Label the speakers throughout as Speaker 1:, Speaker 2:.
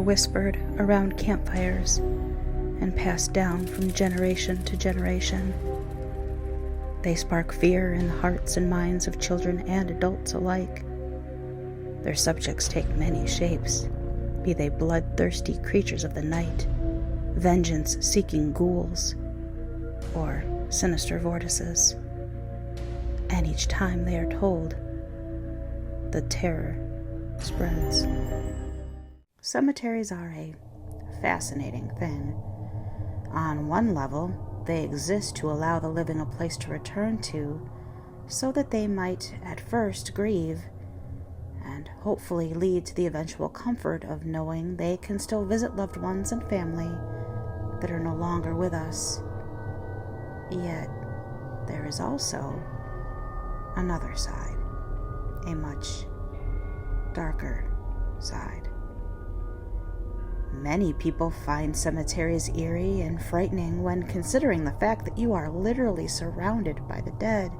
Speaker 1: whispered around campfires and passed down from generation to generation. They spark fear in the hearts and minds of children and adults alike. Their subjects take many shapes, be they bloodthirsty creatures of the night, vengeance-seeking ghouls, or sinister vortices. And each time they are told, the terror spreads. Cemeteries are a fascinating thing. On one level, they exist to allow the living a place to return to, so that they might at first grieve, and hopefully lead to the eventual comfort of knowing they can still visit loved ones and family that are no longer with us. Yet, there is also another side, a much darker side. Many people find cemeteries eerie and frightening when considering the fact that you are literally surrounded by the dead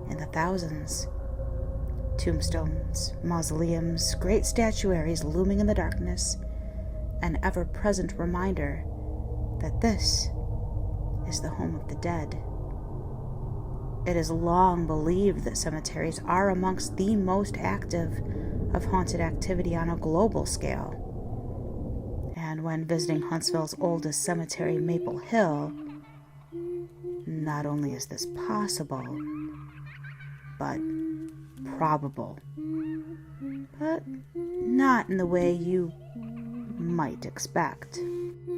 Speaker 1: in the thousands. Tombstones, mausoleums, great statuaries looming in the darkness, an ever-present reminder that this is the home of the dead. It is long believed that cemeteries are amongst the most active of haunted activity on a global scale. And when visiting Huntsville's oldest cemetery, Maple Hill, not only is this possible, but probable. But not in the way you might expect.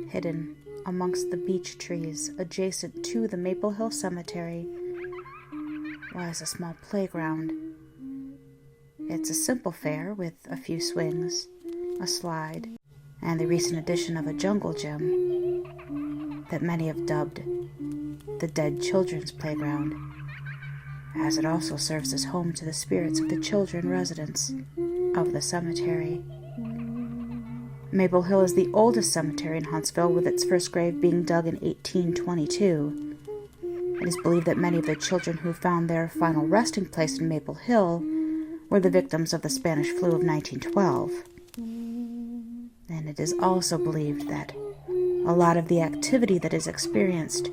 Speaker 1: Hidden amongst the beech trees adjacent to the Maple Hill Cemetery lies a small playground. It's a simple fare with a few swings, a slide, and the recent addition of a jungle gym that many have dubbed the Dead Children's Playground, as it also serves as home to the spirits of the children residents of the cemetery. Maple Hill is the oldest cemetery in Huntsville, with its first grave being dug in 1822. It is believed that many of the children who found their final resting place in Maple Hill were the victims of the Spanish flu of 1912. And it is also believed that a lot of the activity that is experienced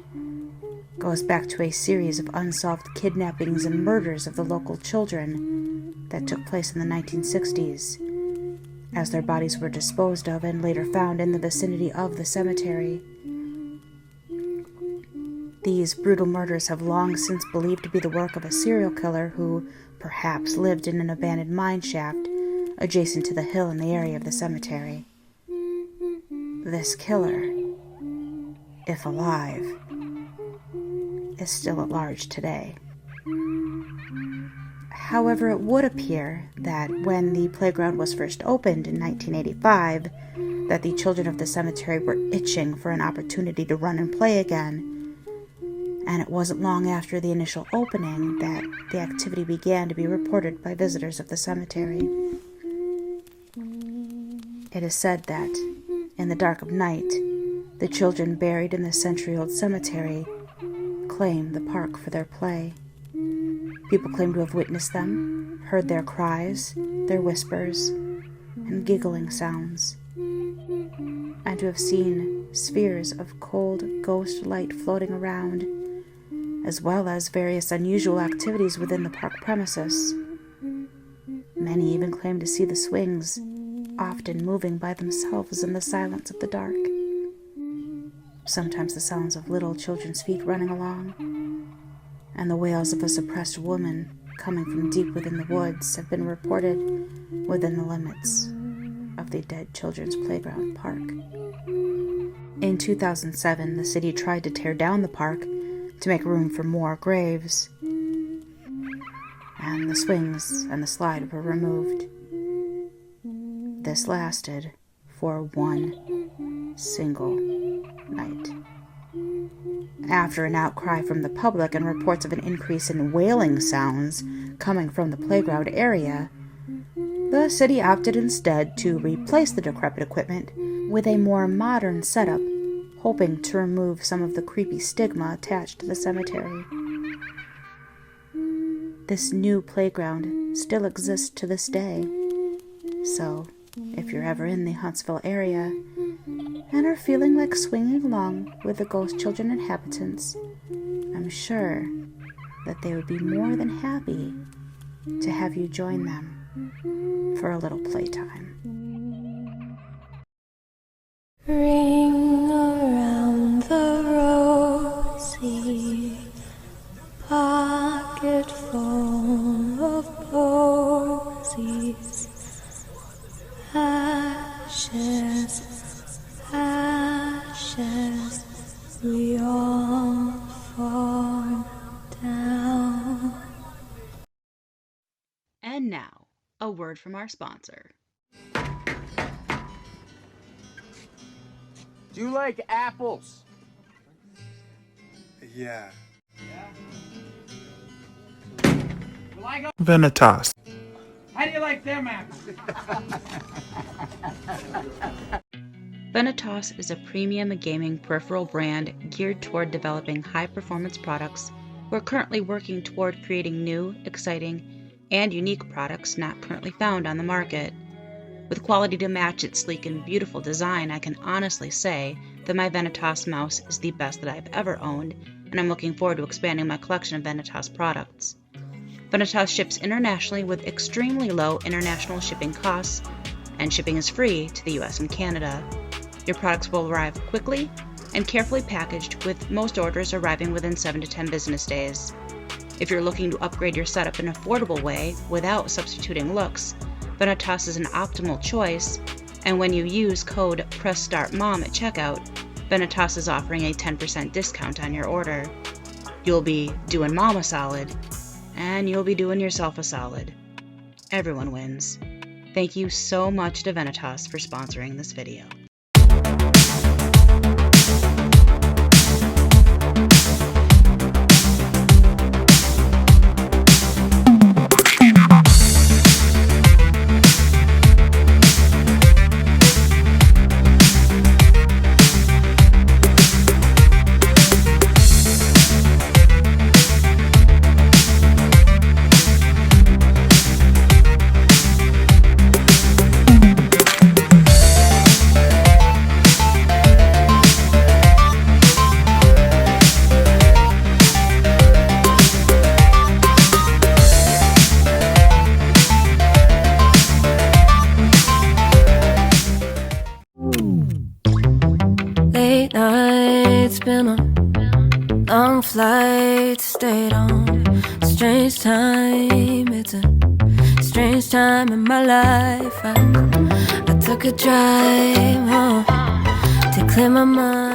Speaker 1: goes back to a series of unsolved kidnappings and murders of the local children that took place in the 1960s, as their bodies were disposed of and later found in the vicinity of the cemetery. These brutal murders have long since believed to be the work of a serial killer who perhaps lived in an abandoned mine shaft adjacent to the hill in the area of the cemetery. This killer, if alive, is still at large today. However, it would appear that when the playground was first opened in 1985, that the children of the cemetery were itching for an opportunity to run and play again, and it wasn't long after the initial opening that the activity began to be reported by visitors of the cemetery. It is said that, in the dark of night, the children buried in the century-old cemetery claim the park for their play. People claim to have witnessed them, heard their cries, their whispers, and giggling sounds, and to have seen spheres of cold ghost light floating around, as well as various unusual activities within the park premises. Many even claim to see the swings, often moving by themselves in the silence of the dark. Sometimes the sounds of little children's feet running along, and the wails of a suppressed woman coming from deep within the woods have been reported within the limits of the Dead Children's Playground Park. In 2007, the city tried to tear down the park to make room for more graves, and the swings and the slide were removed. This lasted for one single night. After an outcry from the public and reports of an increase in wailing sounds coming from the playground area, the city opted instead to replace the decrepit equipment with a more modern setup, hoping to remove some of the creepy stigma attached to the cemetery. This new playground still exists to this day, so If you're ever in the Huntsville area and are feeling like swinging along with the ghost children inhabitants, I'm sure that they would be more than happy to have you join them for a little playtime.
Speaker 2: Ring around the rosy, pocket full of posies, ashes, ashes, we all fall down.
Speaker 1: And now, a word from our sponsor.
Speaker 3: Do you like apples?
Speaker 4: Yeah.
Speaker 3: Well, I go.
Speaker 4: Vanitas.
Speaker 3: How do you like them apples?
Speaker 1: Vanitas is a premium gaming peripheral brand geared toward developing high-performance products. We're currently working toward creating new, exciting, and unique products not currently found on the market. With quality to match its sleek and beautiful design, I can honestly say that my Vanitas mouse is the best that I've ever owned, and I'm looking forward to expanding my collection of Vanitas products. Vanitas ships internationally with extremely low international shipping costs, and shipping is free to the US and Canada. Your products will arrive quickly and carefully packaged, with most orders arriving within 7 to 10 business days. If you're looking to upgrade your setup in an affordable way without substituting looks, Vanitas is an optimal choice, and when you use code PRESSSTARTMOM at checkout, Vanitas is offering a 10% discount on your order. You'll be doing Mom a solid, and you'll be doing yourself a solid. Everyone wins. Thank you so much to Vanitas for sponsoring this video.
Speaker 2: Late nights, been on long flights, stayed on a strange time. It's a strange time in my life. I took a drive home to clear my mind.